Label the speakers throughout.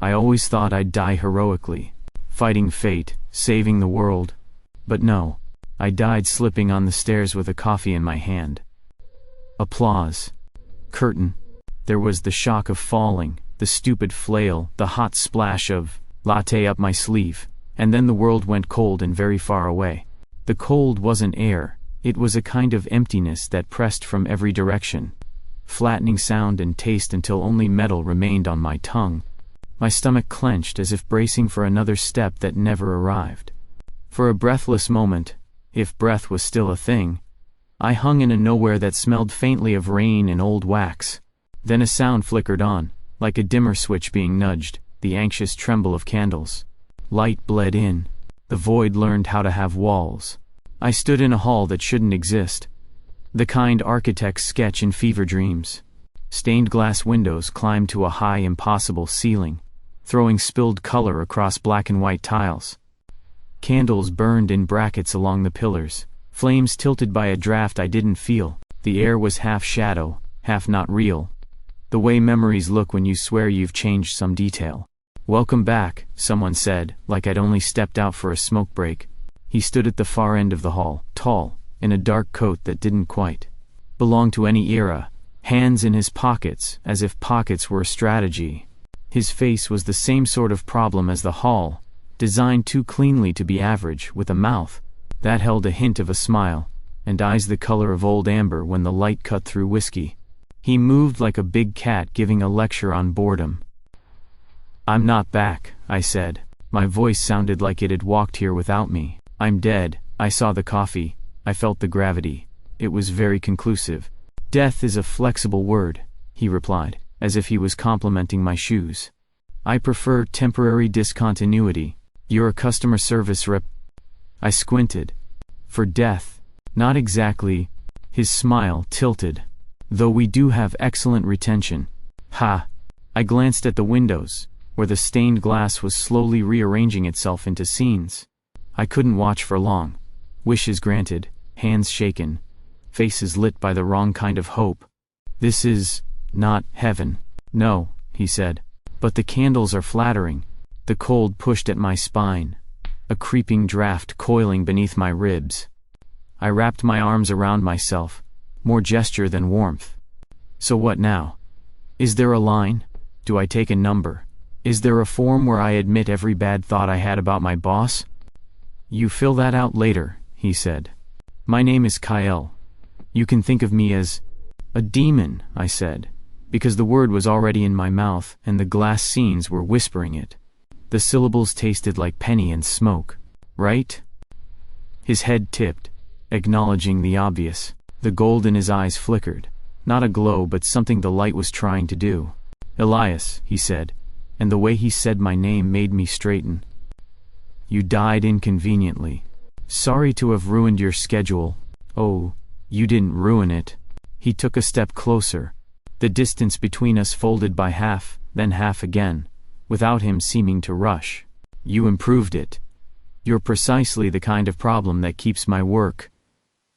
Speaker 1: I always thought I'd die heroically, fighting fate, saving the world. But no, I died slipping on the stairs with a coffee in my hand. Applause. Curtain. There was the shock of falling, the stupid flail, the hot splash of latte up my sleeve, and then the world went cold and very far away. The cold wasn't air, it was a kind of emptiness that pressed from every direction, flattening sound and taste until only metal remained on my tongue. My stomach clenched as if bracing for another step that never arrived. For a breathless moment, if breath was still a thing, I hung in a nowhere that smelled faintly of rain and old wax. Then a sound flickered on, like a dimmer switch being nudged, the anxious tremble of candles. Light bled in. The void learned how to have walls. I stood in a hall that shouldn't exist. The kind architects sketch in fever dreams. Stained glass windows climbed to a high, impossible ceiling, throwing spilled color across black and white tiles. Candles burned in brackets along the pillars, flames tilted by a draft I didn't feel. The air was half shadow, half not real. The way memories look when you swear you've changed some detail. "Welcome back," someone said, like I'd only stepped out for a smoke break. He stood at the far end of the hall, tall, in a dark coat that didn't quite belong to any era, hands in his pockets, as if pockets were a strategy. His face was the same sort of problem as the hall, designed too cleanly to be average, with a mouth that held a hint of a smile, and eyes the color of old amber when the light cut through whiskey. He moved like a big cat giving a lecture on boredom. "I'm not back," I said. My voice sounded like it had walked here without me. "I'm dead." I saw the coffee. I felt the gravity. It was very conclusive. "Death is a flexible word," he replied, as if he was complimenting my shoes. "I prefer temporary discontinuity. You're a customer service rep." I squinted. "For death?" "Not exactly." His smile tilted. "Though we do have excellent retention." "Ha!" I glanced at the windows, where the stained glass was slowly rearranging itself into scenes. I couldn't watch for long. Wishes granted, hands shaken, faces lit by the wrong kind of hope. "This is not heaven." "No," he said. "But the candles are flattering." The cold pushed at my spine, a creeping draft coiling beneath my ribs. I wrapped my arms around myself, more gesture than warmth. "So what now? Is there a line? Do I take a number? Is there a form where I admit every bad thought I had about my boss?" "You fill that out later," he said. "My name is Kael. You can think of me as a demon," I said, because the word was already in my mouth and the glass scenes were whispering it. The syllables tasted like penny and smoke. "Right?" His head tipped, acknowledging the obvious. The gold in his eyes flickered. Not a glow, but something the light was trying to do. "Elias," he said, and the way he said my name made me straighten. "You died inconveniently. Sorry to have ruined your schedule." "Oh, you didn't ruin it." He took a step closer. The distance between us folded by half, then half again, without him seeming to rush. "You improved it. You're precisely the kind of problem that keeps my work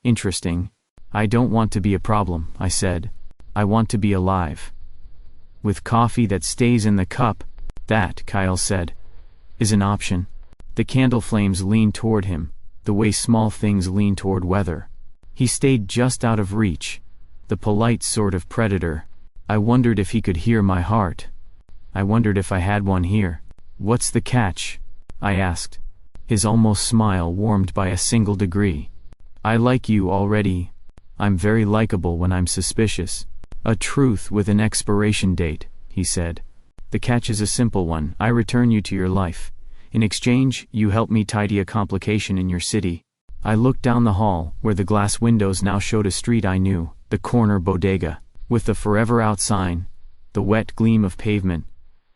Speaker 1: interesting." "I don't want to be a problem," I said. "I want to be alive. With coffee that stays in the cup." "That," Kael said, "is an option." The candle flames leaned toward him, the way small things lean toward weather. He stayed just out of reach, the polite sort of predator. I wondered if he could hear my heart. I wondered if I had one here. "What's the catch?" I asked. His almost smile warmed by a single degree. "I like you already. I'm very likable when I'm suspicious." "A truth with an expiration date," he said. "The catch is a simple one. I return you to your life. In exchange, you help me tidy a complication in your city." I looked down the hall, where the glass windows now showed a street I knew, the corner bodega, with the "Forever Out" sign, the wet gleam of pavement,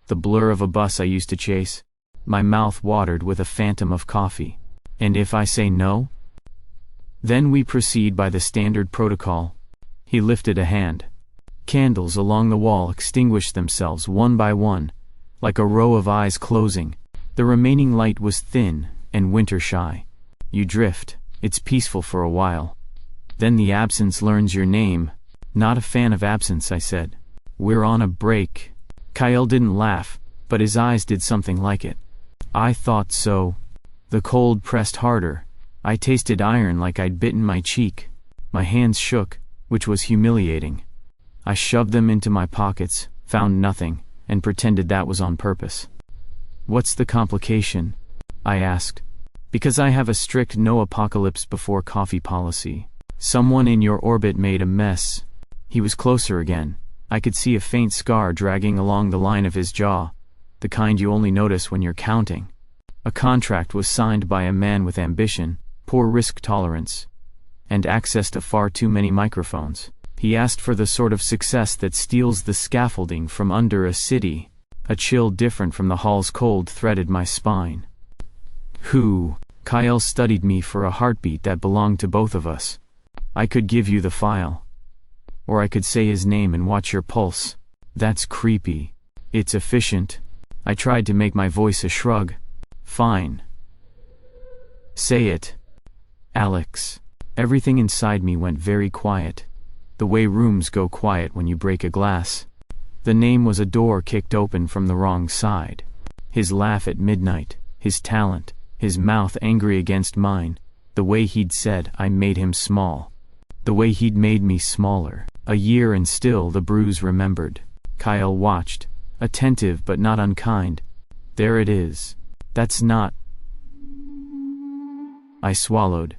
Speaker 1: the blur of a bus I used to chase. My mouth watered with a phantom of coffee. "And if I say no?" "Then we proceed by the standard protocol." He lifted a hand. Candles along the wall extinguished themselves one by one, like a row of eyes closing. The remaining light was thin and winter-shy. "You drift. It's peaceful for a while. Then the absence learns your name." "Not a fan of absence," I said. "We're on a break." Kael didn't laugh, but his eyes did something like it. I thought so. The cold pressed harder. I tasted iron like I'd bitten my cheek. My hands shook, which was humiliating. I shoved them into my pockets, found nothing, and pretended that was on purpose. "What's the complication?" I asked. "Because I have a strict no apocalypse before coffee policy. Someone in your orbit made a mess." He was closer again. I could see a faint scar dragging along the line of his jaw, the kind you only notice when you're counting. A contract was signed by a man with ambition, poor risk tolerance, and access to far too many microphones. He asked for the sort of success that steals the scaffolding from under a city. A chill different from the hall's cold threaded my spine. "Who?" Kael studied me for a heartbeat that belonged to both of us. "I could give you the file. Or I could say his name and watch your pulse." "That's creepy." "It's efficient." I tried to make my voice a shrug. "Fine. Say it." "Alex." Everything inside me went very quiet. The way rooms go quiet when you break a glass. The name was a door kicked open from the wrong side. His laugh at midnight, his talent, his mouth angry against mine, the way he'd said I made him small. The way he'd made me smaller. A year and still the bruise remembered. Kael watched, attentive but not unkind. "There it is. That's not—" I swallowed,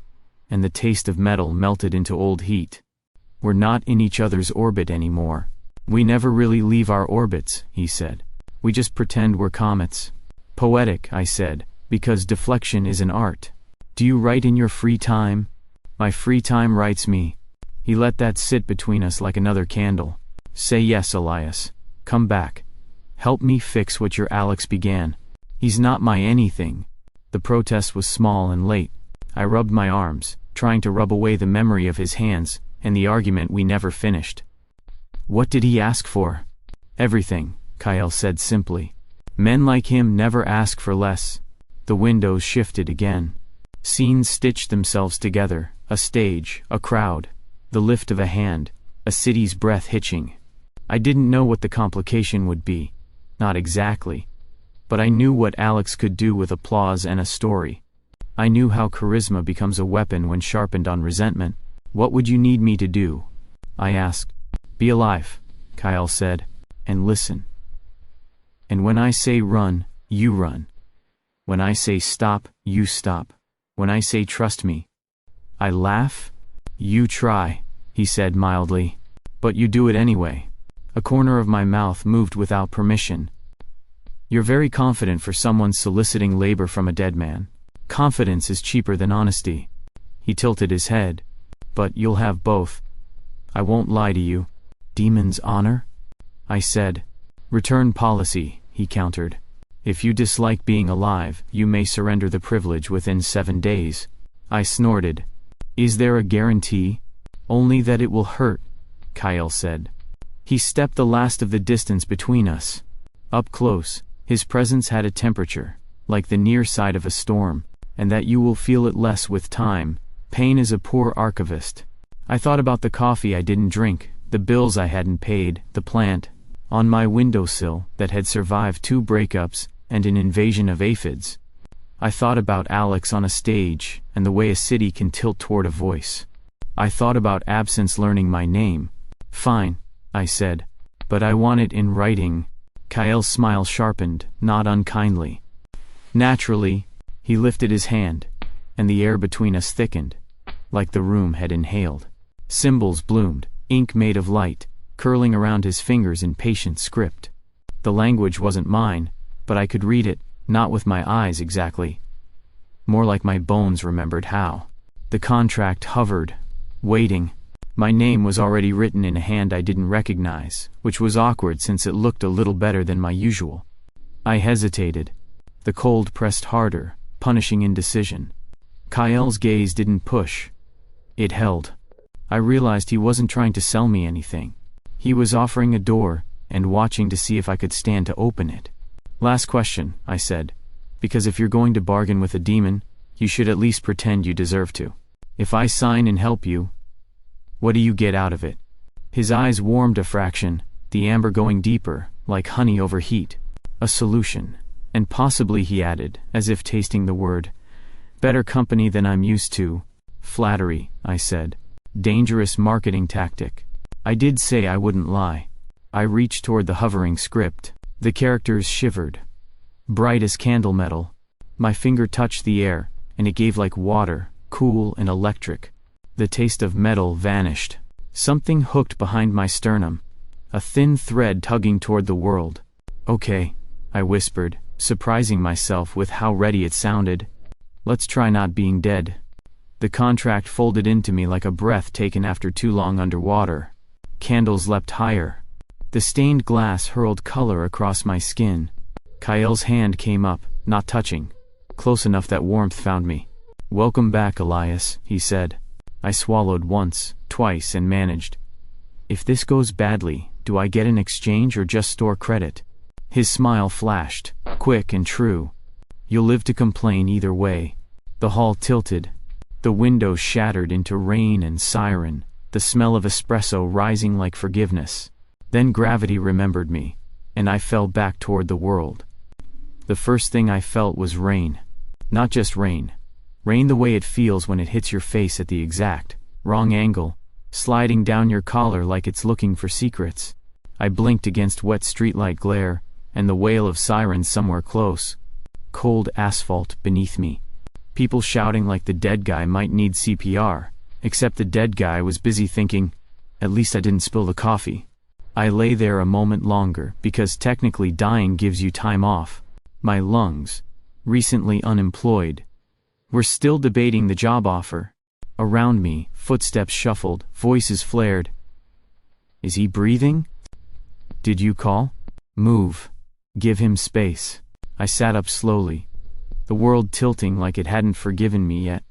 Speaker 1: and the taste of metal melted into old heat. "We're not in each other's orbit anymore. We never really leave our orbits," he said. "We just pretend we're comets." "Poetic," I said, "because deflection is an art." "Do you write in your free time?" "My free time writes me." He let that sit between us like another candle. "Say yes, Elias. Come back. Help me fix what your Alex began. He's not my anything." The protest was small and late. I rubbed my arms, trying to rub away the memory of his hands, and the argument we never finished. "What did he ask for?" "Everything," Kael said simply. "Men like him never ask for less." The windows shifted again. Scenes stitched themselves together, a stage, a crowd, the lift of a hand, a city's breath hitching. I didn't know what the complication would be. Not exactly. But I knew what Alex could do with applause and a story. I knew how charisma becomes a weapon when sharpened on resentment. "What would you need me to do?" I asked. "Be alive," Kael said, "and listen. And when I say run, you run. When I say stop, you stop. When I say trust me." I laugh? "You try," he said mildly. "But you do it anyway." A corner of my mouth moved without permission. "You're very confident for someone soliciting labor from a dead man. Confidence is cheaper than honesty." He tilted his head. "But you'll have both. I won't lie to you." "Demon's honor?" I said. "Return policy," he countered. "If you dislike being alive, you may surrender the privilege within 7 days." I snorted. "Is there a guarantee?" "Only that it will hurt," Kael said. He stepped the last of the distance between us. Up close, his presence had a temperature, like the near side of a storm, and that you will feel it less with time. Pain is a poor archivist. I thought about the coffee I didn't drink, the bills I hadn't paid, the plant on my windowsill that had survived 2 breakups and an invasion of aphids. I thought about Alex on a stage and the way a city can tilt toward a voice. I thought about absence learning my name. "Fine," I said, "but I want it in writing." Kael's smile sharpened, not unkindly. Naturally, he lifted his hand, and the air between us thickened, like the room had inhaled. Symbols bloomed, ink made of light, curling around his fingers in patient script. The language wasn't mine, but I could read it, not with my eyes exactly. More like my bones remembered how. The contract hovered, waiting. My name was already written in a hand I didn't recognize, which was awkward since it looked a little better than my usual. I hesitated. The cold pressed harder, punishing indecision. Kael's gaze didn't push. It held. I realized he wasn't trying to sell me anything. He was offering a door, and watching to see if I could stand to open it. "Last question," I said, "because if you're going to bargain with a demon, you should at least pretend you deserve to. If I sign and help you, what do you get out of it?" His eyes warmed a fraction, the amber going deeper, like honey over heat. A solution. And possibly, he added, as if tasting the word. Better company than I'm used to. Flattery, I said. Dangerous marketing tactic. I did say I wouldn't lie. I reached toward the hovering script. The characters shivered. Bright as candle metal. My finger touched the air, and it gave like water, cool and electric. The taste of metal vanished. Something hooked behind my sternum. A thin thread tugging toward the world. Okay, I whispered, surprising myself with how ready it sounded. Let's try not being dead. The contract folded into me like a breath taken after too long underwater. Candles leapt higher. The stained glass hurled color across my skin. Kael's hand came up, not touching. Close enough that warmth found me. Welcome back, Elias, he said. I swallowed once, twice, and managed. If this goes badly, do I get an exchange or just store credit? His smile flashed, quick and true. You'll live to complain either way. The hall tilted. The windows shattered into rain and siren, the smell of espresso rising like forgiveness. Then gravity remembered me, and I fell back toward the world. The first thing I felt was rain. Not just rain. Rain the way it feels when it hits your face at the exact wrong angle, sliding down your collar like it's looking for secrets. I blinked against wet streetlight glare, and the wail of sirens somewhere close. Cold asphalt beneath me. People shouting like the dead guy might need CPR, except the dead guy was busy thinking, at least I didn't spill the coffee. I lay there a moment longer because technically dying gives you time off. My lungs, recently unemployed, were still debating the job offer. Around me, footsteps shuffled, voices flared. Is he breathing? Did you call? Move. Give him space. I sat up slowly, the world tilting like it hadn't forgiven me yet.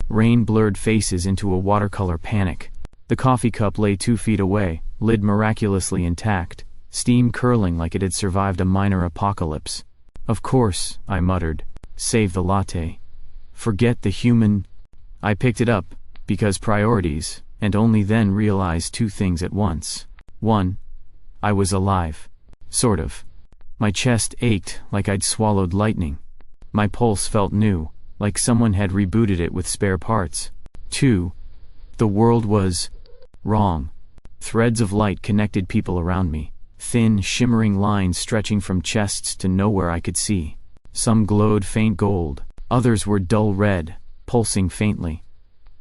Speaker 1: Rain blurred faces into a watercolor panic. The coffee cup lay 2 feet away, lid miraculously intact, steam curling like it had survived a minor apocalypse. Of course, I muttered. Save the latte. Forget the human. I picked it up, because priorities, and only then realized 2 things at once. 1. I was alive. Sort of. My chest ached like I'd swallowed lightning. My pulse felt new, like someone had rebooted it with spare parts. 2. The world was wrong. Threads of light connected people around me, thin, shimmering lines stretching from chests to nowhere I could see. Some glowed faint gold, others were dull red, pulsing faintly,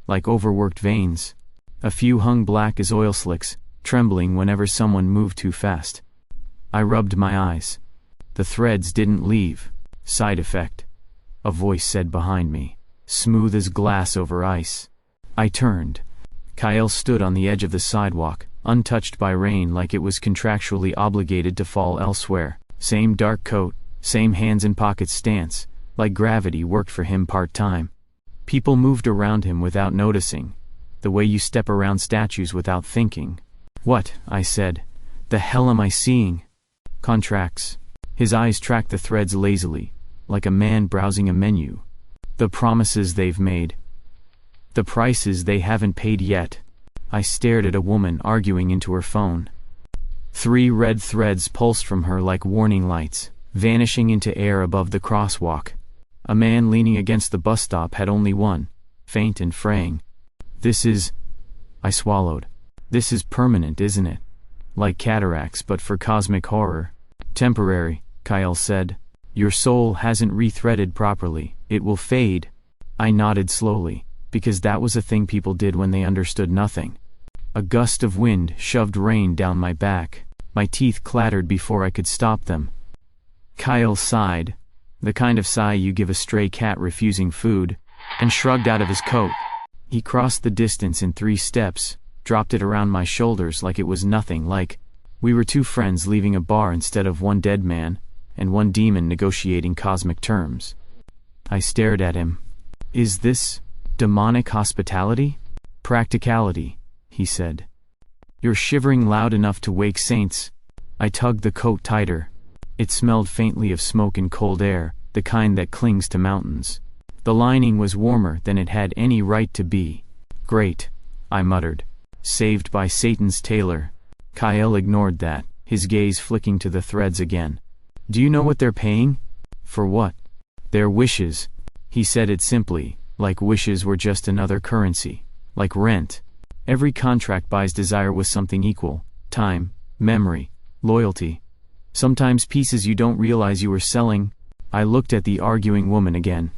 Speaker 1: like overworked veins. A few hung black as oil slicks, trembling whenever someone moved too fast. I rubbed my eyes. The threads didn't leave. Side effect. A voice said behind me, smooth as glass over ice. I turned. Kael stood on the edge of the sidewalk, untouched by rain like it was contractually obligated to fall elsewhere. Same dark coat, same hands-in-pockets stance, like gravity worked for him part-time. People moved around him without noticing, the way you step around statues without thinking. What? I said. The hell am I seeing? Contracts. His eyes tracked the threads lazily, like a man browsing a menu. The promises they've made. The prices they haven't paid yet. I stared at a woman arguing into her phone. 3 red threads pulsed from her like warning lights, vanishing into air above the crosswalk. A man leaning against the bus stop had only one, faint and fraying. This is... I swallowed. This is permanent, isn't it? Like cataracts, but for cosmic horror. Temporary, Kael said. Your soul hasn't rethreaded properly. It will fade. I nodded slowly, because that was a thing people did when they understood nothing. A gust of wind shoved rain down my back. My teeth clattered before I could stop them. Kael sighed, the kind of sigh you give a stray cat refusing food, and shrugged out of his coat. He crossed the distance in 3 steps, dropped it around my shoulders like it was nothing, like we were 2 friends leaving a bar instead of 1 dead man, and 1 demon negotiating cosmic terms. I stared at him. Is this demonic hospitality? Practicality, he said. You're shivering loud enough to wake saints. I tugged the coat tighter. It smelled faintly of smoke and cold air, the kind that clings to mountains. The lining was warmer than it had any right to be. Great, I muttered. Saved by Satan's tailor. Kael ignored that, his gaze flicking to the threads again. Do you know what they're paying? For what? Their wishes. He said it simply, like wishes were just another currency. Like rent. Every contract buys desire with something equal. Time, memory, loyalty. Sometimes pieces you don't realize you were selling. I looked at the arguing woman again.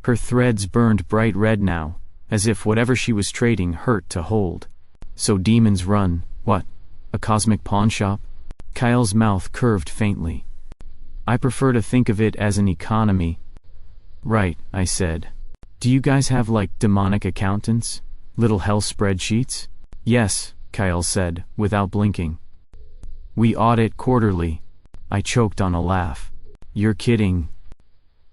Speaker 1: Her threads burned bright red now, as if whatever she was trading hurt to hold. So demons run, what? A cosmic pawn shop? Kael's mouth curved faintly. I prefer to think of it as an economy. Right, I said. Do you guys have like demonic accountants? Little hell spreadsheets? Yes, Kael said, without blinking. We audit quarterly. I choked on a laugh. You're kidding.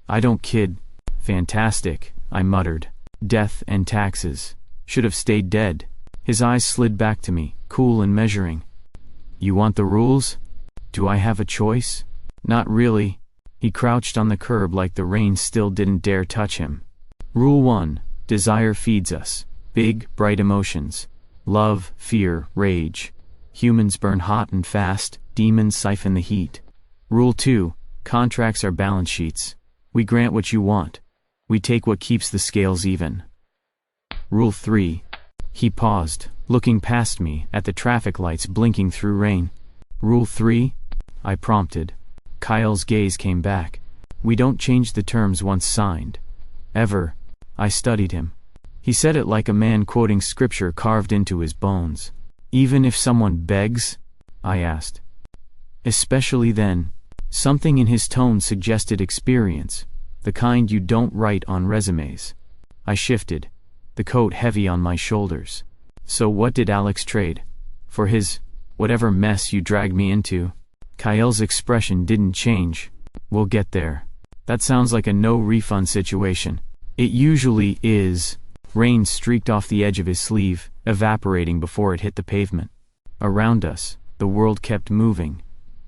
Speaker 1: I don't kid. Fantastic, I muttered. Death and taxes. Should have stayed dead. His eyes slid back to me, cool and measuring. You want the rules? Do I have a choice? Not really. He crouched on the curb like the rain still didn't dare touch him. Rule 1. Desire feeds us. Big, bright emotions. Love, fear, rage. Humans burn hot and fast, demons siphon the heat. Rule 2. Contracts are balance sheets. We grant what you want. We take what keeps the scales even. Rule 3. He paused, looking past me at the traffic lights blinking through rain. Rule 3? I prompted. Kael's gaze came back. We don't change the terms once signed. Ever. I studied him. He said it like a man quoting scripture carved into his bones. Even if someone begs? I asked. Especially then. Something in his tone suggested experience, the kind you don't write on resumes. I shifted, the coat heavy on my shoulders. So what did Alex trade? For his, whatever mess you dragged me into? Kael's expression didn't change. We'll get there. That sounds like a no-refund situation. It usually is. Rain streaked off the edge of his sleeve, evaporating before it hit the pavement. Around us, the world kept moving.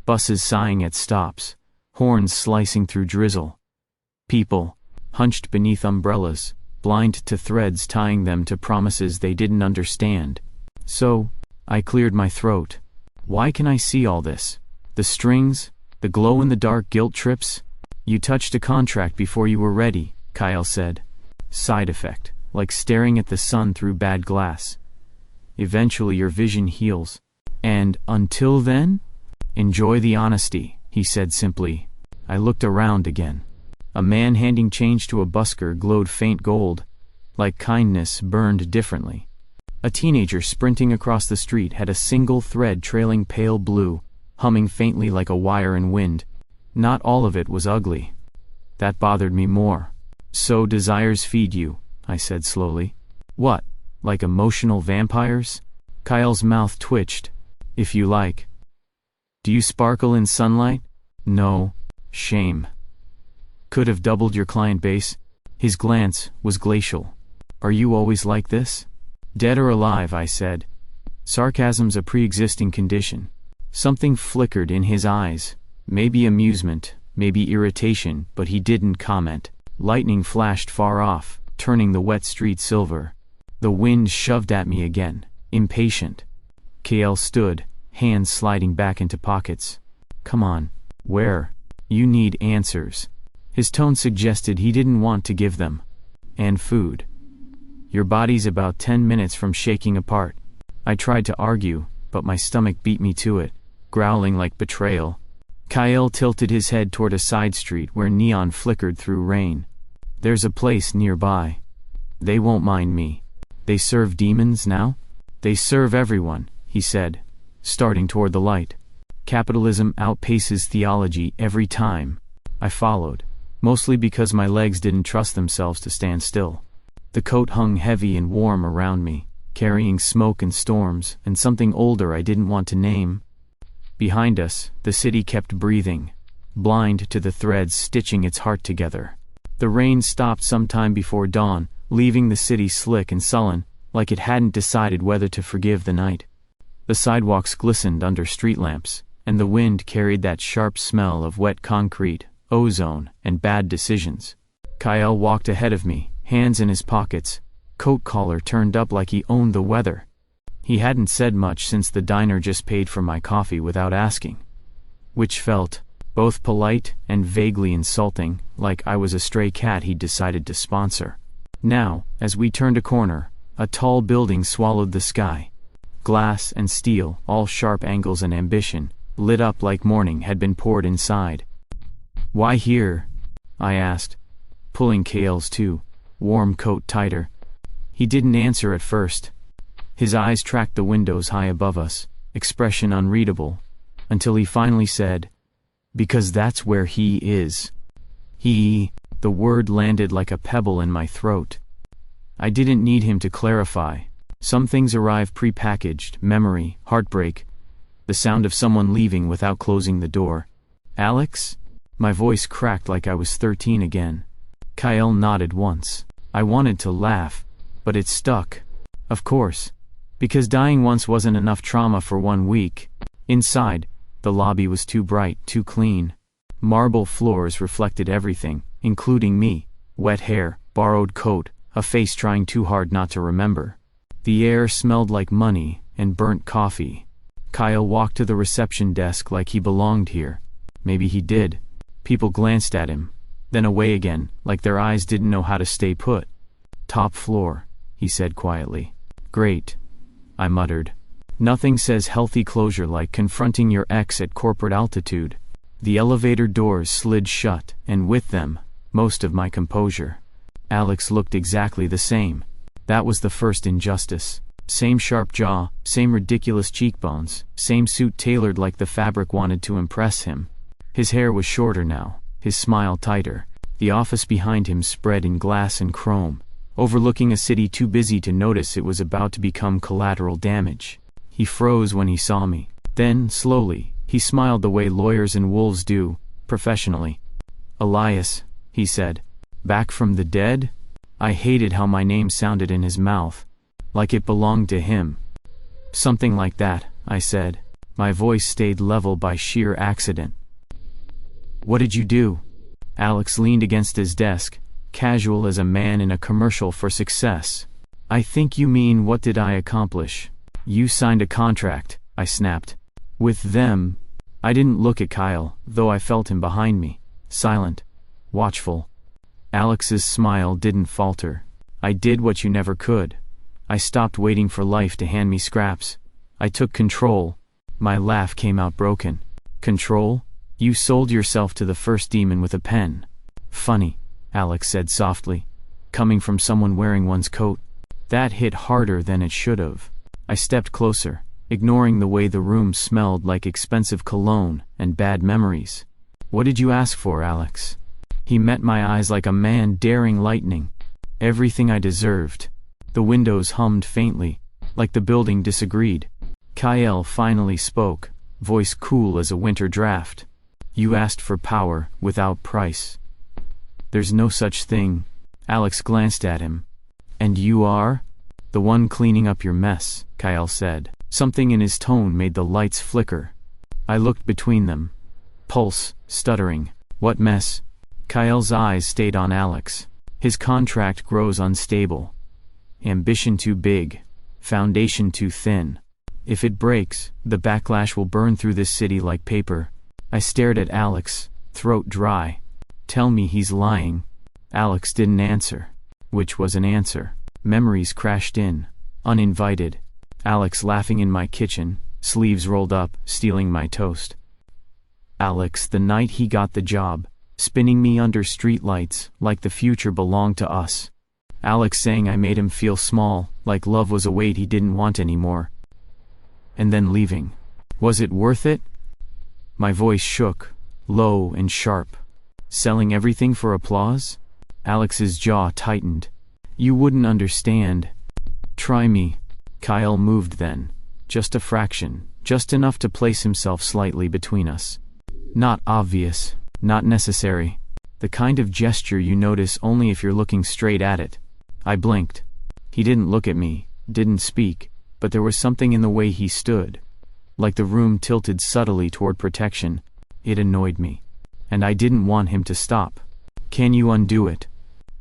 Speaker 1: Buses sighing at stops, horns slicing through drizzle. People, hunched beneath umbrellas, blind to threads tying them to promises they didn't understand. So, I cleared my throat. Why can I see all this? The strings, the glow-in-the-dark guilt trips? You touched a contract before you were ready, Kael said. Side effect, like staring at the sun through bad glass. Eventually your vision heals. And until then? Enjoy the honesty, he said simply. I looked around again. A man handing change to a busker glowed faint gold, like kindness burned differently. A teenager sprinting across the street had a single thread trailing pale blue, humming faintly like a wire in wind. Not all of it was ugly. That bothered me more. So desires feed you, I said slowly. What, like emotional vampires? Kael's mouth twitched. If you like. Do you sparkle in sunlight? No. Shame. Could have doubled your client base. His glance was glacial. Are you always like this? Dead or alive, I said. Sarcasm's a pre-existing condition. Something flickered in his eyes. Maybe amusement, maybe irritation, but he didn't comment. Lightning flashed far off, turning the wet street silver. The wind shoved at me again, impatient. Kael stood, hands sliding back into pockets. Come on. Where? You need answers. His tone suggested he didn't want to give them. And food. Your body's about 10 minutes from shaking apart. I tried to argue, but my stomach beat me to it, growling like betrayal. Kael tilted his head toward a side street where neon flickered through rain. There's a place nearby. They won't mind me. They serve demons now? They serve everyone, he said, starting toward the light. Capitalism outpaces theology every time. I followed, mostly because my legs didn't trust themselves to stand still. The coat hung heavy and warm around me, carrying smoke and storms, and something older I didn't want to name. Behind us, the city kept breathing, blind to the threads stitching its heart together. The rain stopped sometime before dawn, leaving the city slick and sullen, like it hadn't decided whether to forgive the night. The sidewalks glistened under street lamps, and the wind carried that sharp smell of wet concrete, ozone, and bad decisions. Kael walked ahead of me, hands in his pockets, coat collar turned up like he owned the weather. He hadn't said much since the diner just paid for my coffee without asking. Which felt both polite and vaguely insulting, like I was a stray cat he'd decided to sponsor. Now, as we turned a corner, a tall building swallowed the sky. Glass and steel, all sharp angles and ambition, lit up like morning had been poured inside. "Why here?" I asked, pulling Kael's warm coat tighter. He didn't answer at first. His eyes tracked the windows high above us, expression unreadable, until he finally said, "Because that's where he is." The word landed like a pebble in my throat. I didn't need him to clarify. Some things arrive pre-packaged: memory, heartbreak, the sound of someone leaving without closing the door. "Alex?" My voice cracked like I was 13 again. Kael nodded once. I wanted to laugh, but it stuck. Of course. Because dying once wasn't enough trauma for 1 week. Inside, the lobby was too bright, too clean. Marble floors reflected everything, including me. Wet hair, borrowed coat, a face trying too hard not to remember. The air smelled like money and burnt coffee. Kael walked to the reception desk like he belonged here. Maybe he did. People glanced at him, then away again, like their eyes didn't know how to stay put. "Top floor," he said quietly. "Great," I muttered. Nothing says healthy closure like confronting your ex at corporate altitude. The elevator doors slid shut, and with them, most of my composure. Alex looked exactly the same. That was the first injustice. Same sharp jaw, same ridiculous cheekbones, same suit tailored like the fabric wanted to impress him. His hair was shorter now, his smile tighter. The office behind him spread in glass and chrome, overlooking a city too busy to notice it was about to become collateral damage. He froze when he saw me. Then, slowly, he smiled the way lawyers and wolves do, professionally. "Elias," he said. "Back from the dead?" I hated how my name sounded in his mouth, like it belonged to him. "Something like that," I said. My voice stayed level by sheer accident. "What did you do?" Alex leaned against his desk, casual as a man in a commercial for success. "I think you mean what did I accomplish?" "You signed a contract," I snapped. "With them?" I didn't look at Kael, though I felt him behind me, silent, watchful. Alex's smile didn't falter. "I did what you never could. I stopped waiting for life to hand me scraps. I took control." My laugh came out broken. "Control? You sold yourself to the first demon with a pen." "Funny," Alex said softly. "Coming from someone wearing one's coat." That hit harder than it should have. I stepped closer, ignoring the way the room smelled like expensive cologne and bad memories. "What did you ask for, Alex?" He met my eyes like a man daring lightning. "Everything I deserved." The windows hummed faintly, like the building disagreed. Kael finally spoke, voice cool as a winter draft. "You asked for power, without price." "There's no such thing." Alex glanced at him. "And you are?" "The one cleaning up your mess," Kael said. Something in his tone made the lights flicker. I looked between them. Pulse, stuttering. "What mess?" Kael's eyes stayed on Alex. "His contract grows unstable. Ambition too big. Foundation too thin. If it breaks, the backlash will burn through this city like paper." I stared at Alex, throat dry. "Tell me he's lying." Alex didn't answer. Which was an answer. Memories crashed in, uninvited. Alex laughing in my kitchen, sleeves rolled up, stealing my toast. Alex the night he got the job, spinning me under streetlights, like the future belonged to us. Alex saying I made him feel small, like love was a weight he didn't want anymore. And then leaving. Was it worth it? My voice shook, low and sharp. Selling everything for applause? Alex's jaw tightened. "You wouldn't understand." "Try me." Kael moved then. Just a fraction, just enough to place himself slightly between us. Not obvious, not necessary. The kind of gesture you notice only if you're looking straight at it. I blinked. He didn't look at me, didn't speak, but there was something in the way he stood. Like the room tilted subtly toward protection. It annoyed me. And I didn't want him to stop. "Can you undo it?"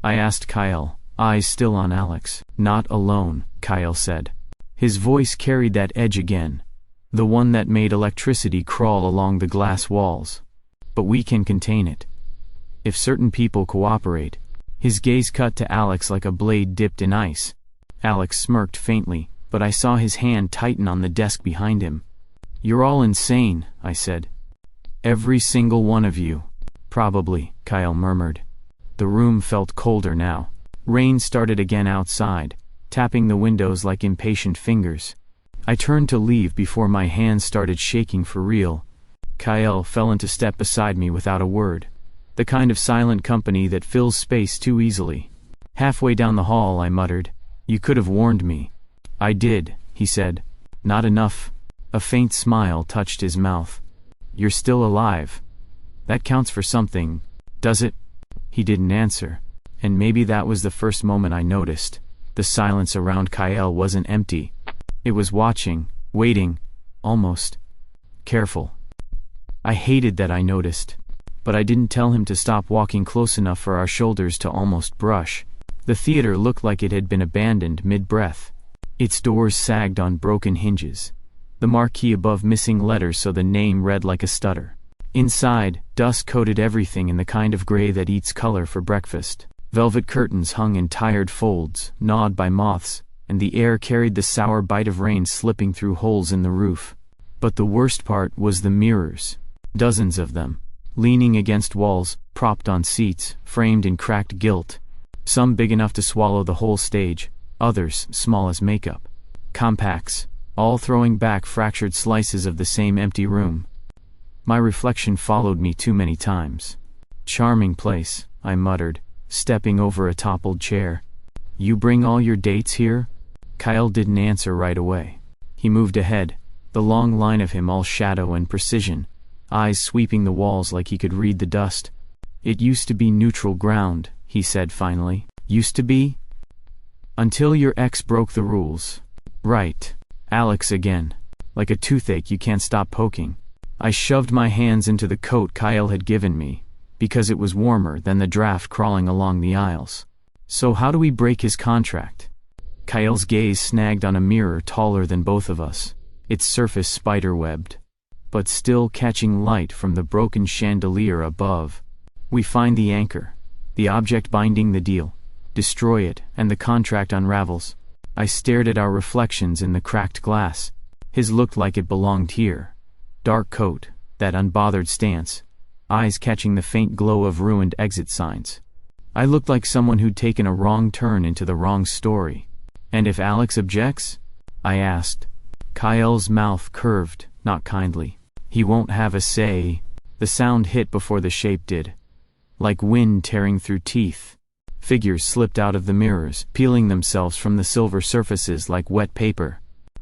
Speaker 1: I asked Kael, eyes still on Alex. "Not alone," Kael said. His voice carried that edge again. The one that made electricity crawl along the glass walls. but we can contain it. If certain people cooperate. His gaze cut to Alex like a blade dipped in ice. Alex smirked faintly, but I saw his hand tighten on the desk behind him. "You're all insane," I said. "Every single one of you." "Probably," Kael murmured. The room felt colder now. Rain started again outside, tapping the windows like impatient fingers. I turned to leave before my hands started shaking for real. Kael fell into step beside me without a word. The kind of silent company that fills space too easily. Halfway down the hall I muttered, "You could have warned me." "I did," he said. "Not enough." A faint smile touched his mouth. "You're still alive. That counts for something, does it?" He didn't answer. And maybe that was the first moment I noticed. The silence around Kael wasn't empty. It was watching, waiting, almost careful. I hated that I noticed. But I didn't tell him to stop walking close enough for our shoulders to almost brush. The theater looked like it had been abandoned mid-breath. Its doors sagged on broken hinges. The marquee above missing letters so the name read like a stutter. Inside, dust coated everything in the kind of gray that eats color for breakfast. Velvet curtains hung in tired folds, gnawed by moths, and the air carried the sour bite of rain slipping through holes in the roof. But the worst part was the mirrors. Dozens of them. Leaning against walls, propped on seats, framed in cracked gilt. Some big enough to swallow the whole stage, others small as makeup. Compacts, all throwing back fractured slices of the same empty room. My reflection followed me too many times. "Charming place," I muttered, stepping over a toppled chair. "You bring all your dates here?" Kael didn't answer right away. He moved ahead, the long line of him all shadow and precision. Eyes sweeping the walls like he could read the dust. "It used to be neutral ground," he said finally. "Used to be? Until your ex broke the rules." "Right." Alex again. Like a toothache you can't stop poking. I shoved my hands into the coat Kael had given me, because it was warmer than the draft crawling along the aisles. "So how do we break his contract?" Kael's gaze snagged on a mirror taller than both of us, its surface spider-webbed, but still catching light from the broken chandelier above. "We find the anchor, the object binding the deal, destroy it, and the contract unravels." I stared at our reflections in the cracked glass. His looked like it belonged here. Dark coat, that unbothered stance, eyes catching the faint glow of ruined exit signs. I looked like someone who'd taken a wrong turn into the wrong story. "And if Alex objects?" I asked. Kael's mouth curved, not kindly. "He won't have a say." The sound hit before the shape did. Like wind tearing through teeth. Figures slipped out of the mirrors, peeling themselves from the silver surfaces like wet paper.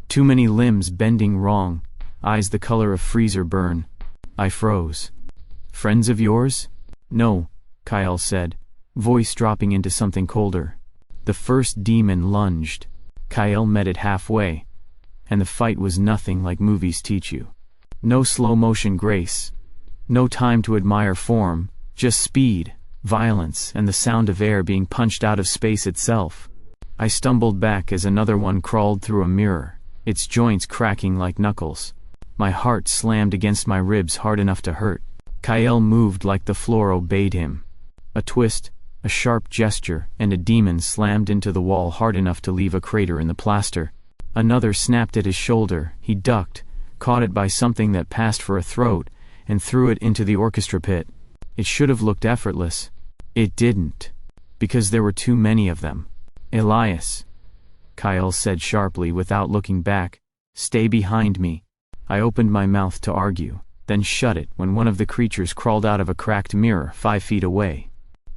Speaker 1: Too many limbs bending wrong, eyes the color of freezer burn. I froze. "Friends of yours?" "No," Kael said, voice dropping into something colder. The first demon lunged. Kael met it halfway, and the fight was nothing like movies teach you. No slow-motion grace. No time to admire form, just speed, violence, and the sound of air being punched out of space itself. I stumbled back as another one crawled through a mirror, its joints cracking like knuckles. My heart slammed against my ribs hard enough to hurt. Kael moved like the floor obeyed him. A twist, a sharp gesture, and a demon slammed into the wall hard enough to leave a crater in the plaster. Another snapped at his shoulder. He ducked, caught it by something that passed for a throat, and threw it into the orchestra pit. It should have looked effortless. It didn't. Because there were too many of them. "Elias," Kael said sharply without looking back, "stay behind me." I opened my mouth to argue, then shut it when one of the creatures crawled out of a cracked mirror 5 feet away.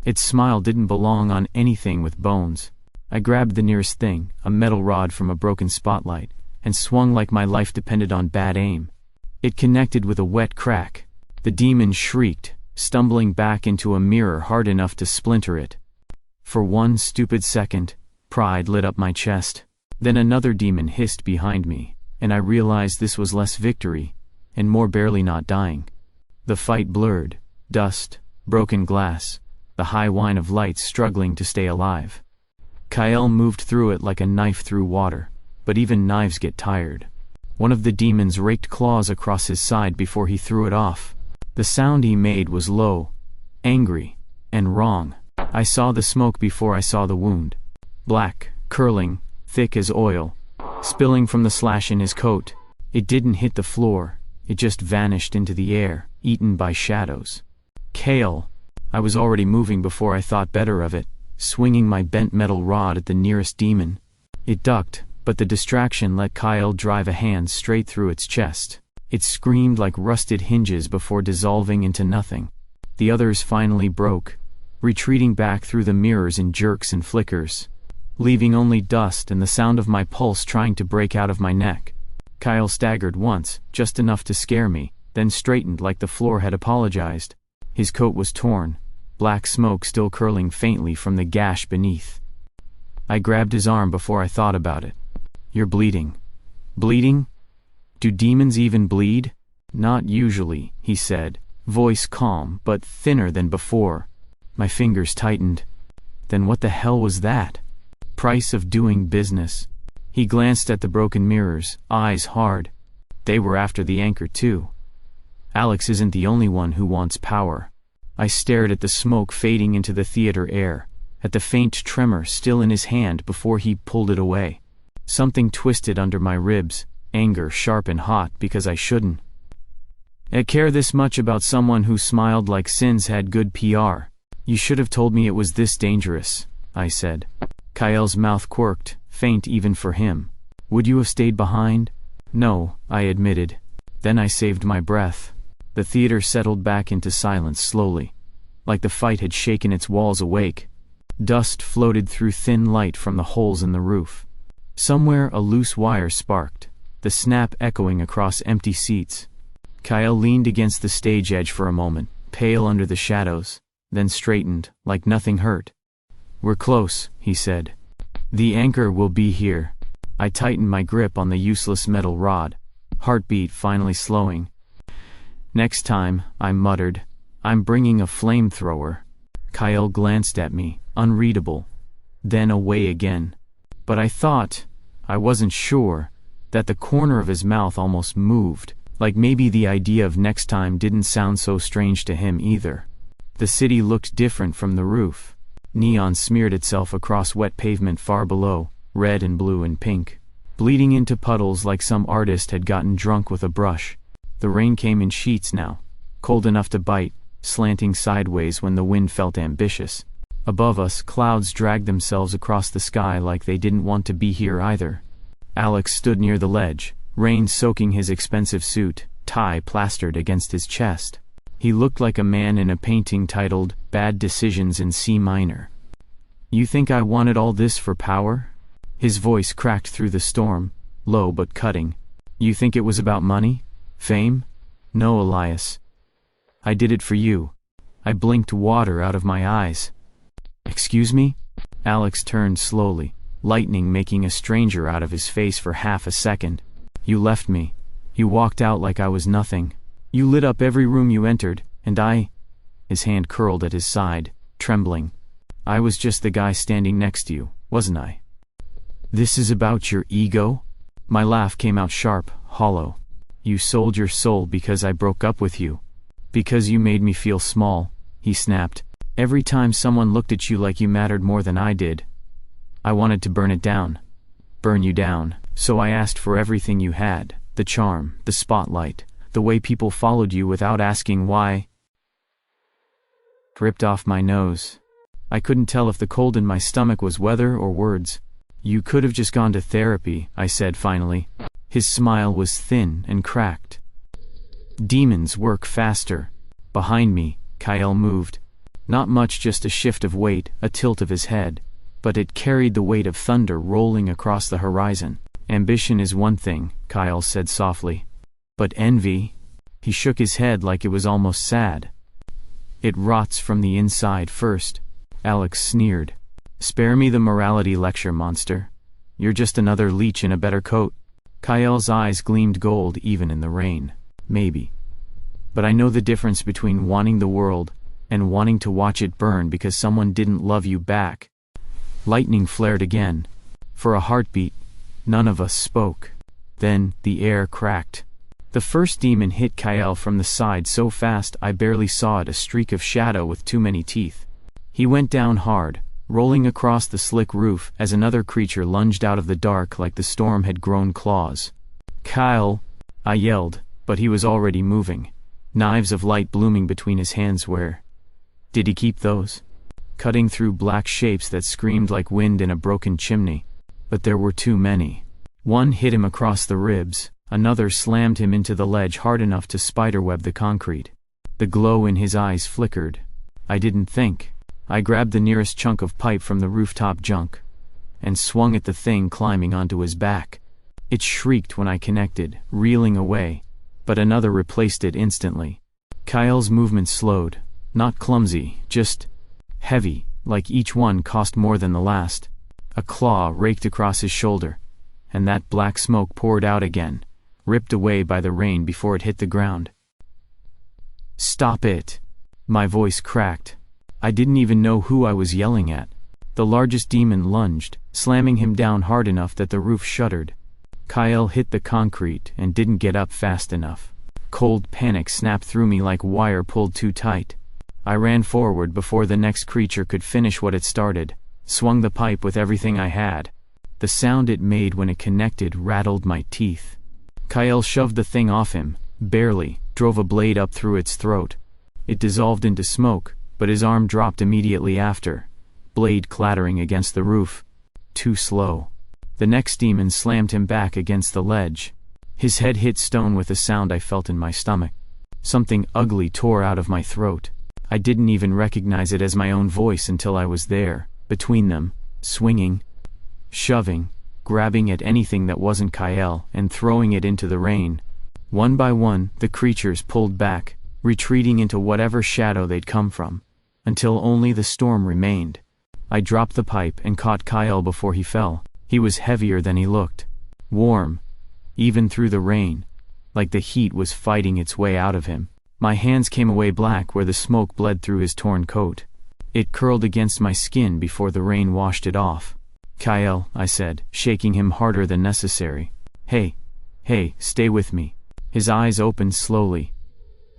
Speaker 1: Its smile didn't belong on anything with bones. I grabbed the nearest thing, a metal rod from a broken spotlight, and swung like my life depended on bad aim. It connected with a wet crack. The demon shrieked, stumbling back into a mirror hard enough to splinter it. For one stupid second, pride lit up my chest. Then another demon hissed behind me, and I realized this was less victory, and more barely not dying. The fight blurred, dust, broken glass, the high whine of lights struggling to stay alive. Kael moved through it like a knife through water, but even knives get tired. One of the demons raked claws across his side before he threw it off. The sound he made was low, angry, and wrong. I saw the smoke before I saw the wound. Black, curling, thick as oil, spilling from the slash in his coat. It didn't hit the floor, it just vanished into the air, eaten by shadows. Kael. I was already moving before I thought better of it, swinging my bent metal rod at the nearest demon. It ducked, but the distraction let Kael drive a hand straight through its chest. It screamed like rusted hinges before dissolving into nothing. The others finally broke, retreating back through the mirrors in jerks and flickers, leaving only dust and the sound of my pulse trying to break out of my neck. Kael staggered once, just enough to scare me, then straightened like the floor had apologized. His coat was torn, black smoke still curling faintly from the gash beneath. I grabbed his arm before I thought about it. "You're bleeding." "Bleeding? Do demons even bleed?" "Not usually," he said, voice calm but thinner than before. My fingers tightened. Then what the hell was that? Price of doing business. He glanced at the broken mirrors, eyes hard. They were after the anchor too. Alex isn't the only one who wants power. I stared at the smoke fading into the theater air, at the faint tremor still in his hand before he pulled it away. Something twisted under my ribs, anger sharp and hot because I shouldn't. I care this much about someone who smiled like sins had good PR. "You should have told me it was this dangerous," I said. Kael's mouth quirked, faint even for him. "Would you have stayed behind?" "No," I admitted. Then I saved my breath. The theater settled back into silence slowly, like the fight had shaken its walls awake. Dust floated through thin light from the holes in the roof. Somewhere a loose wire sparked, the snap echoing across empty seats. Kael leaned against the stage edge for a moment, pale under the shadows, then straightened, like nothing hurt. "We're close," he said. "The anchor will be here." I tightened my grip on the useless metal rod, heartbeat finally slowing. "Next time," I muttered, "I'm bringing a flamethrower." Kael glanced at me, unreadable, then away again. But I wasn't sure, that the corner of his mouth almost moved, like maybe the idea of next time didn't sound so strange to him either. The city looked different from the roof. Neon smeared itself across wet pavement far below, red and blue and pink, bleeding into puddles like some artist had gotten drunk with a brush. The rain came in sheets now, cold enough to bite, slanting sideways when the wind felt ambitious. Above us, clouds dragged themselves across the sky like they didn't want to be here either. Alex stood near the ledge, rain soaking his expensive suit, tie plastered against his chest. He looked like a man in a painting titled, "Bad Decisions in C Minor." "You think I wanted all this for power?" His voice cracked through the storm, low but cutting. "You think it was about money? Fame? No, Elias. I did it for you." I blinked water out of my eyes. "Excuse me?" Alex turned slowly, lightning making a stranger out of his face for half a second. "You left me. You walked out like I was nothing. You lit up every room you entered, and I—" His hand curled at his side, trembling. "I was just the guy standing next to you, wasn't I?" "This is about your ego?" My laugh came out sharp, hollow. "You sold your soul because I broke up with you. Because you made me feel small," he snapped. "Every time someone looked at you like you mattered more than I did. I wanted to burn it down. Burn you down. So I asked for everything you had, the charm, the spotlight, the way people followed you without asking why." Ripped off my nose. I couldn't tell if the cold in my stomach was weather or words. "You could have just gone to therapy," I said finally. His smile was thin and cracked. "Demons work faster." Behind me, Kael moved. Not much, just a shift of weight, a tilt of his head. But it carried the weight of thunder rolling across the horizon. "Ambition is one thing," Kael said softly. "But envy?" He shook his head like it was almost sad. "It rots from the inside first," Alex sneered. "Spare me the morality lecture, monster. You're just another leech in a better coat." Kael's eyes gleamed gold even in the rain. "Maybe. But I know the difference between wanting the world and wanting to watch it burn because someone didn't love you back." Lightning flared again. For a heartbeat, none of us spoke. Then the air cracked. The first demon hit Kael from the side so fast I barely saw it, a streak of shadow with too many teeth. He went down hard, rolling across the slick roof as another creature lunged out of the dark like the storm had grown claws. "Kael!" I yelled, but he was already moving, knives of light blooming between his hands. Where did he keep those? Cutting through black shapes that screamed like wind in a broken chimney. But there were too many. One hit him across the ribs, another slammed him into the ledge hard enough to spiderweb the concrete. The glow in his eyes flickered. I didn't think. I grabbed the nearest chunk of pipe from the rooftop junk and swung at the thing climbing onto his back. It shrieked when I connected, reeling away, but another replaced it instantly. Kael's movement slowed, not clumsy, just heavy, like each one cost more than the last. A claw raked across his shoulder, and that black smoke poured out again, ripped away by the rain before it hit the ground. "Stop it!" My voice cracked. I didn't even know who I was yelling at. The largest demon lunged, slamming him down hard enough that the roof shuddered. Kael hit the concrete and didn't get up fast enough. Cold panic snapped through me like wire pulled too tight. I ran forward before the next creature could finish what it started, swung the pipe with everything I had. The sound it made when it connected rattled my teeth. Kael shoved the thing off him, barely, drove a blade up through its throat. It dissolved into smoke, but his arm dropped immediately after, blade clattering against the roof. Too slow. The next demon slammed him back against the ledge. His head hit stone with a sound I felt in my stomach. Something ugly tore out of my throat. I didn't even recognize it as my own voice until I was there, between them, swinging, shoving, grabbing at anything that wasn't Kael and throwing it into the rain. One by one, the creatures pulled back, retreating into whatever shadow they'd come from, until only the storm remained. I dropped the pipe and caught Kael before he fell. He was heavier than he looked. Warm, even through the rain, like the heat was fighting its way out of him. My hands came away black where the smoke bled through his torn coat. It curled against my skin before the rain washed it off. "Kael," I said, shaking him harder than necessary. Hey, stay with me." His eyes opened slowly.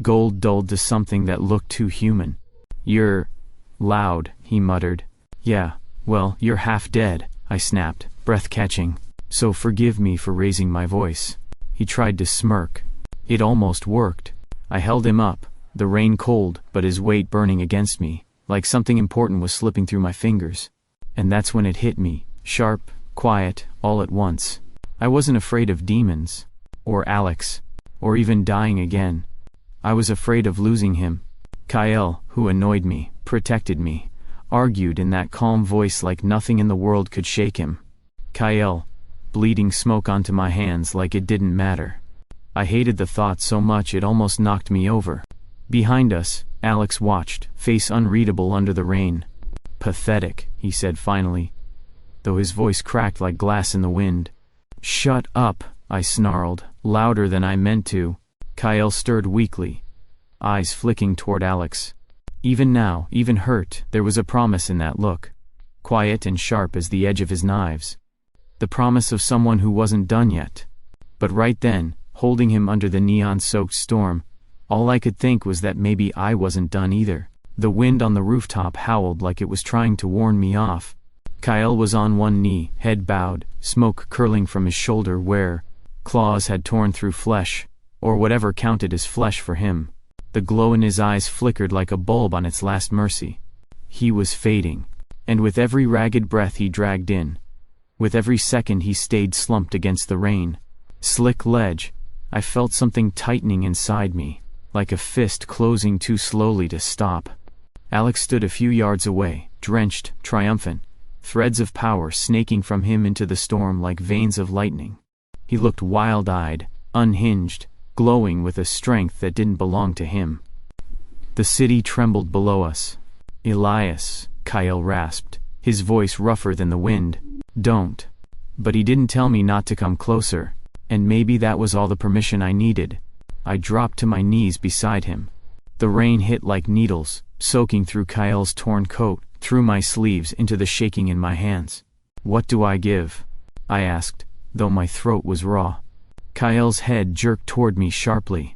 Speaker 1: Gold dulled to something that looked too human. "You're loud," he muttered. "Yeah, well, you're half dead," I snapped, breath catching. "So forgive me for raising my voice." He tried to smirk. It almost worked. I held him up, the rain cold, but his weight burning against me, like something important was slipping through my fingers. And that's when it hit me, sharp, quiet, all at once. I wasn't afraid of demons, or Alex, or even dying again. I was afraid of losing him. Kael, who annoyed me, protected me, argued in that calm voice like nothing in the world could shake him. Kael, bleeding smoke onto my hands like it didn't matter. I hated the thought so much it almost knocked me over. Behind us, Alex watched, face unreadable under the rain. "Pathetic," he said finally, though his voice cracked like glass in the wind. "Shut up," I snarled, louder than I meant to. Kael stirred weakly, eyes flicking toward Alex. Even now, even hurt, there was a promise in that look, quiet and sharp as the edge of his knives. The promise of someone who wasn't done yet. But right then, holding him under the neon-soaked storm, all I could think was that maybe I wasn't done either. The wind on the rooftop howled like it was trying to warn me off. Kael was on one knee, head bowed, smoke curling from his shoulder where claws had torn through flesh, or whatever counted as flesh for him. The glow in his eyes flickered like a bulb on its last mercy. He was fading, and with every ragged breath he dragged in, with every second he stayed slumped against the rain, slick ledge, I felt something tightening inside me, like a fist closing too slowly to stop. Alex stood a few yards away, drenched, triumphant, threads of power snaking from him into the storm like veins of lightning. He looked wild-eyed, unhinged, glowing with a strength that didn't belong to him. The city trembled below us. "Elias," Kael rasped, his voice rougher than the wind. "Don't." But he didn't tell me not to come closer, and maybe that was all the permission I needed. I dropped to my knees beside him. The rain hit like needles, soaking through Kael's torn coat, through my sleeves into the shaking in my hands. "What do I give?" I asked, though my throat was raw. Kael's head jerked toward me sharply.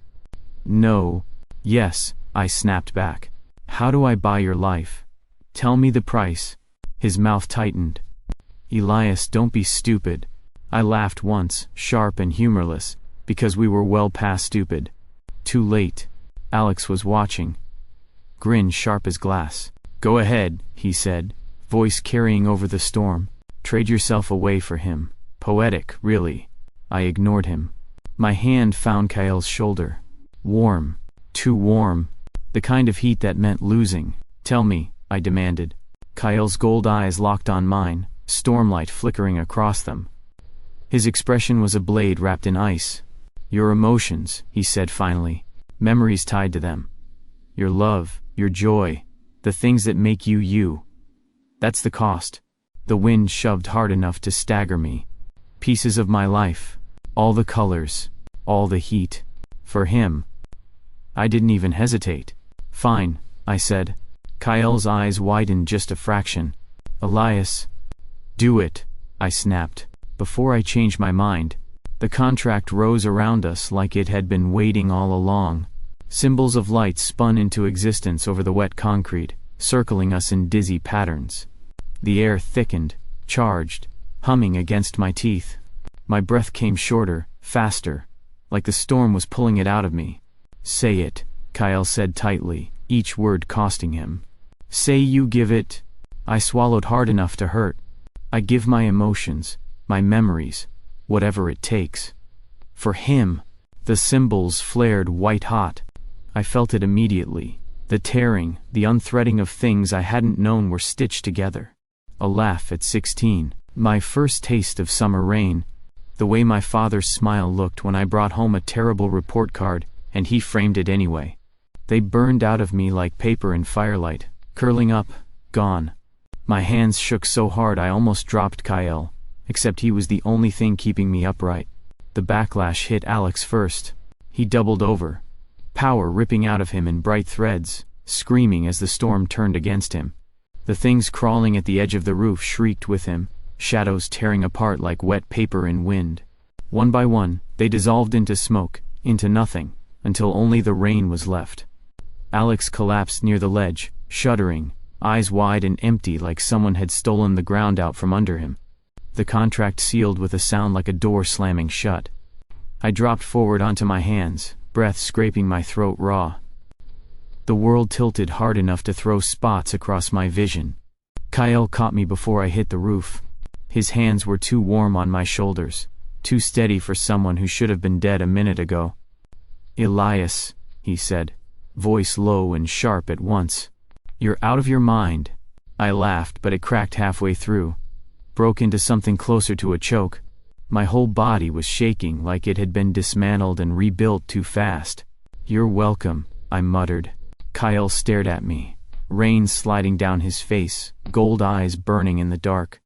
Speaker 1: No. Yes, I snapped back. How do I buy your life? Tell me the price. His mouth tightened. Elias, don't be stupid. I laughed once, sharp and humorless, because we were well past stupid. Too late. Alex was watching. Grin sharp as glass. Go ahead, he said, voice carrying over the storm. Trade yourself away for him. Poetic, really. I ignored him. My hand found Kael's shoulder. Warm. Too warm. The kind of heat that meant losing. Tell me, I demanded. Kael's gold eyes locked on mine, stormlight flickering across them. His expression was a blade wrapped in ice. Your emotions, he said finally. Memories tied to them. Your love, your joy, the things that make you you. That's the cost. The wind shoved hard enough to stagger me. Pieces of my life. All the colors. All the heat. For him. I didn't even hesitate. Fine, I said. Kael's eyes widened just a fraction. Elias. Do it, I snapped. Before I changed my mind, the contract rose around us like it had been waiting all along. Symbols of light spun into existence over the wet concrete, circling us in dizzy patterns. The air thickened, charged, humming against my teeth. My breath came shorter, faster, like the storm was pulling it out of me. Say it, Kael said tightly, each word costing him. Say you give it. I swallowed hard enough to hurt. I give my emotions, my memories, whatever it takes. For him. The symbols flared white hot. I felt it immediately. The tearing, the unthreading of things I hadn't known were stitched together. A laugh at 16. My first taste of summer rain. The way my father's smile looked when I brought home a terrible report card, and he framed it anyway. They burned out of me like paper in firelight, curling up, gone. My hands shook so hard I almost dropped Kael, except he was the only thing keeping me upright. The backlash hit Alex first. He doubled over, power ripping out of him in bright threads, screaming as the storm turned against him. The things crawling at the edge of the roof shrieked with him, shadows tearing apart like wet paper in wind. One by one, they dissolved into smoke, into nothing, until only the rain was left. Alex collapsed near the ledge, shuddering, eyes wide and empty like someone had stolen the ground out from under him. The contract sealed with a sound like a door slamming shut. I dropped forward onto my hands, breath scraping my throat raw. The world tilted hard enough to throw spots across my vision. Kael caught me before I hit the roof. His hands were too warm on my shoulders, too steady for someone who should have been dead a minute ago. Elias, he said, voice low and sharp at once. You're out of your mind. I laughed, but it cracked halfway through. Broke into something closer to a choke. My whole body was shaking like it had been dismantled and rebuilt too fast. You're welcome, I muttered. Kael stared at me, rain sliding down his face, gold eyes burning in the dark.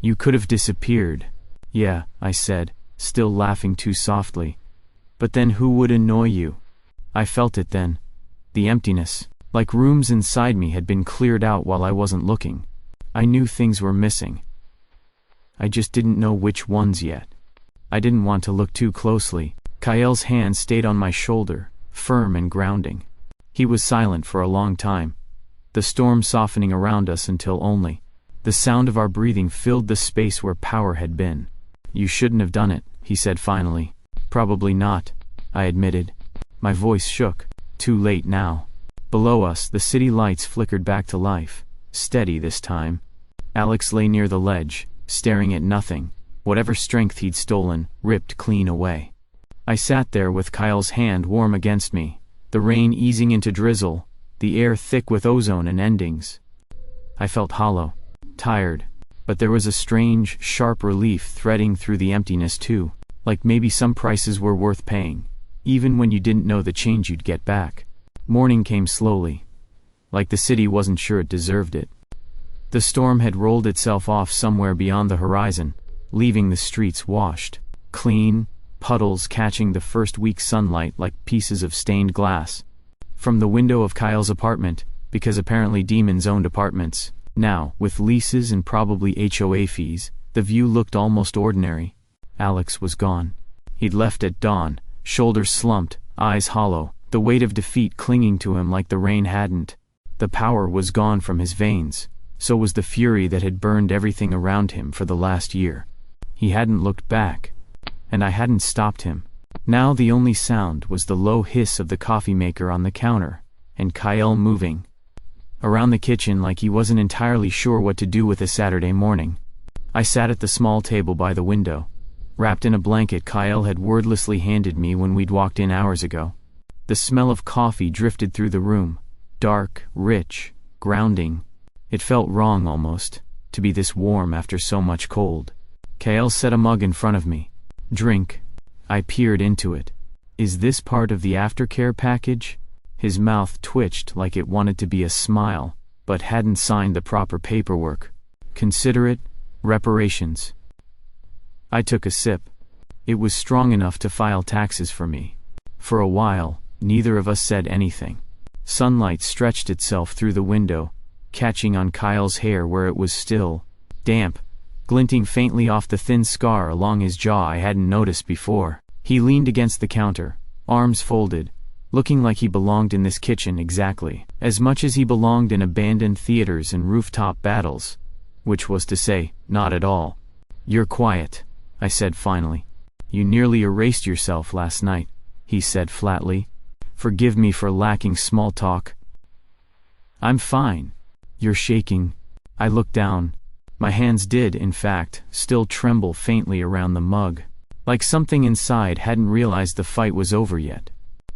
Speaker 1: You could have disappeared. Yeah, I said, still laughing too softly. But then who would annoy you? I felt it then. The emptiness, like rooms inside me had been cleared out while I wasn't looking. I knew things were missing. I just didn't know which ones yet. I didn't want to look too closely. Kael's hand stayed on my shoulder, firm and grounding. He was silent for a long time, the storm softening around us until only the sound of our breathing filled the space where power had been. You shouldn't have done it, he said finally. Probably not, I admitted. My voice shook. Too late now. Below us, the city lights flickered back to life, steady this time. Alex lay near the ledge, staring at nothing. Whatever strength he'd stolen, ripped clean away. I sat there with Kael's hand warm against me, the rain easing into drizzle, the air thick with ozone and endings. I felt hollow, tired, but there was a strange, sharp relief threading through the emptiness too, like maybe some prices were worth paying, even when you didn't know the change you'd get back. Morning came slowly, like the city wasn't sure it deserved it. The storm had rolled itself off somewhere beyond the horizon, leaving the streets washed, clean, puddles catching the first weak sunlight like pieces of stained glass. From the window of Kael's apartment, because apparently demons owned apartments, now, with leases and probably HOA fees, the view looked almost ordinary. Alex was gone. He'd left at dawn, shoulders slumped, eyes hollow, the weight of defeat clinging to him like the rain hadn't. The power was gone from his veins, so was the fury that had burned everything around him for the last year. He hadn't looked back, and I hadn't stopped him. Now the only sound was the low hiss of the coffee maker on the counter, and Kael moving around the kitchen like he wasn't entirely sure what to do with a Saturday morning. I sat at the small table by the window, wrapped in a blanket Kael had wordlessly handed me when we'd walked in hours ago. The smell of coffee drifted through the room, dark, rich, grounding. It felt wrong almost, to be this warm after so much cold. Kael set a mug in front of me. Drink. I peered into it. Is this part of the aftercare package? His mouth twitched like it wanted to be a smile, but hadn't signed the proper paperwork. Consider it reparations. I took a sip. It was strong enough to file taxes for me. For a while, neither of us said anything. Sunlight stretched itself through the window, catching on Kael's hair where it was still damp, glinting faintly off the thin scar along his jaw I hadn't noticed before. He leaned against the counter, arms folded, looking like he belonged in this kitchen exactly as much as he belonged in abandoned theaters and rooftop battles. Which was to say, not at all. You're quiet, I said finally. You nearly erased yourself last night, he said flatly. Forgive me for lacking small talk. I'm fine. You're shaking. I looked down. My hands did, in fact, still tremble faintly around the mug, like something inside hadn't realized the fight was over yet.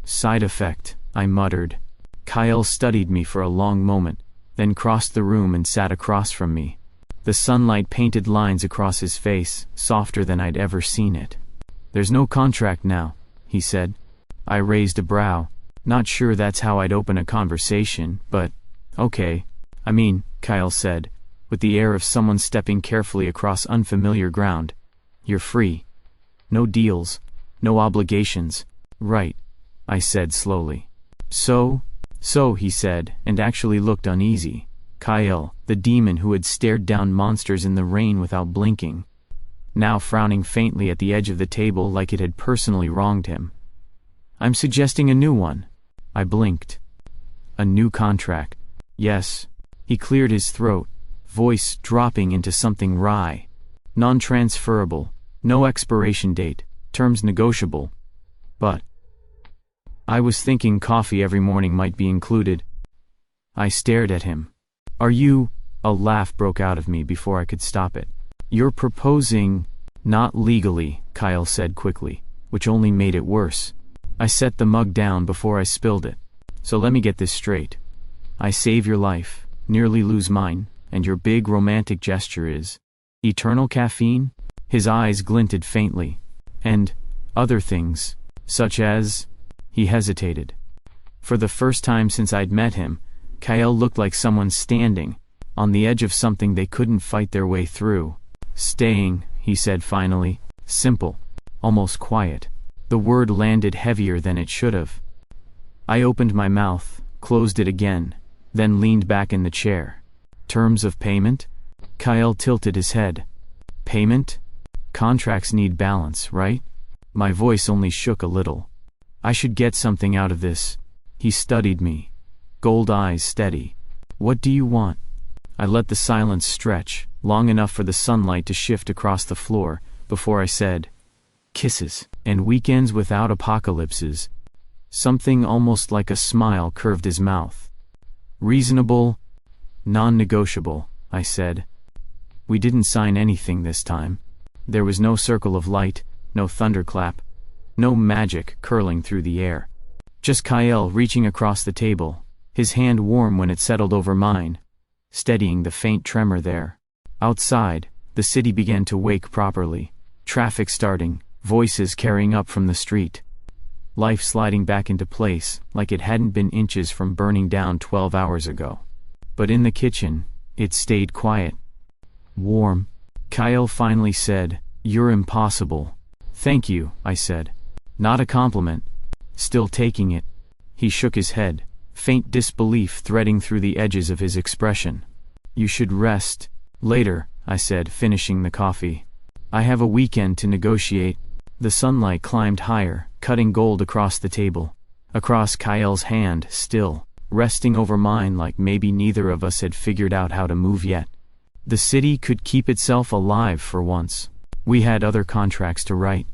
Speaker 1: Side effect, I muttered. Kael studied me for a long moment, then crossed the room and sat across from me. The sunlight painted lines across his face, softer than I'd ever seen it. There's no contract now, he said. I raised a brow. Not sure that's how I'd open a conversation, but okay. I mean, Kael said, with the air of someone stepping carefully across unfamiliar ground. You're free. No deals, no obligations. Right, I said slowly. So, he said, and actually looked uneasy. Kael, the demon who had stared down monsters in the rain without blinking, now frowning faintly at the edge of the table like it had personally wronged him. I'm suggesting a new one. I blinked. A new contract. Yes. He cleared his throat, voice dropping into something wry. Non-transferable, no expiration date, terms negotiable. But I was thinking coffee every morning might be included. I stared at him. Are you? A laugh broke out of me before I could stop it. You're proposing? Not legally, Kael said quickly, which only made it worse. I set the mug down before I spilled it. So let me get this straight. I save your life, nearly lose mine, and your big romantic gesture is eternal caffeine? His eyes glinted faintly. And other things, such as? He hesitated. For the first time since I'd met him, Kael looked like someone standing on the edge of something they couldn't fight their way through. Staying, he said finally. Simple. Almost quiet. The word landed heavier than it should have. I opened my mouth, closed it again, then leaned back in the chair. Terms of payment? Kael tilted his head. Payment? Contracts need balance, right? My voice only shook a little. I should get something out of this. He studied me. Gold eyes steady. What do you want? I let the silence stretch, long enough for the sunlight to shift across the floor, before I said, kisses, and weekends without apocalypses. Something almost like a smile curved his mouth. Reasonable, non-negotiable, I said. We didn't sign anything this time. There was no circle of light, no thunderclap, no magic curling through the air. Just Kael reaching across the table, his hand warm when it settled over mine, steadying the faint tremor there. Outside, the city began to wake properly. Traffic starting, voices carrying up from the street. Life sliding back into place, like it hadn't been inches from burning down 12 hours ago. But in the kitchen, it stayed quiet. Warm. Kael finally said, "You're impossible." "Thank you," I said. Not a compliment. Still taking it. He shook his head, faint disbelief threading through the edges of his expression. "You should rest. Later," I said, finishing the coffee. "I have a weekend to negotiate." The sunlight climbed higher, cutting gold across the table, across Kael's hand, still, resting over mine like maybe neither of us had figured out how to move yet. The city could keep itself alive for once. We had other contracts to write.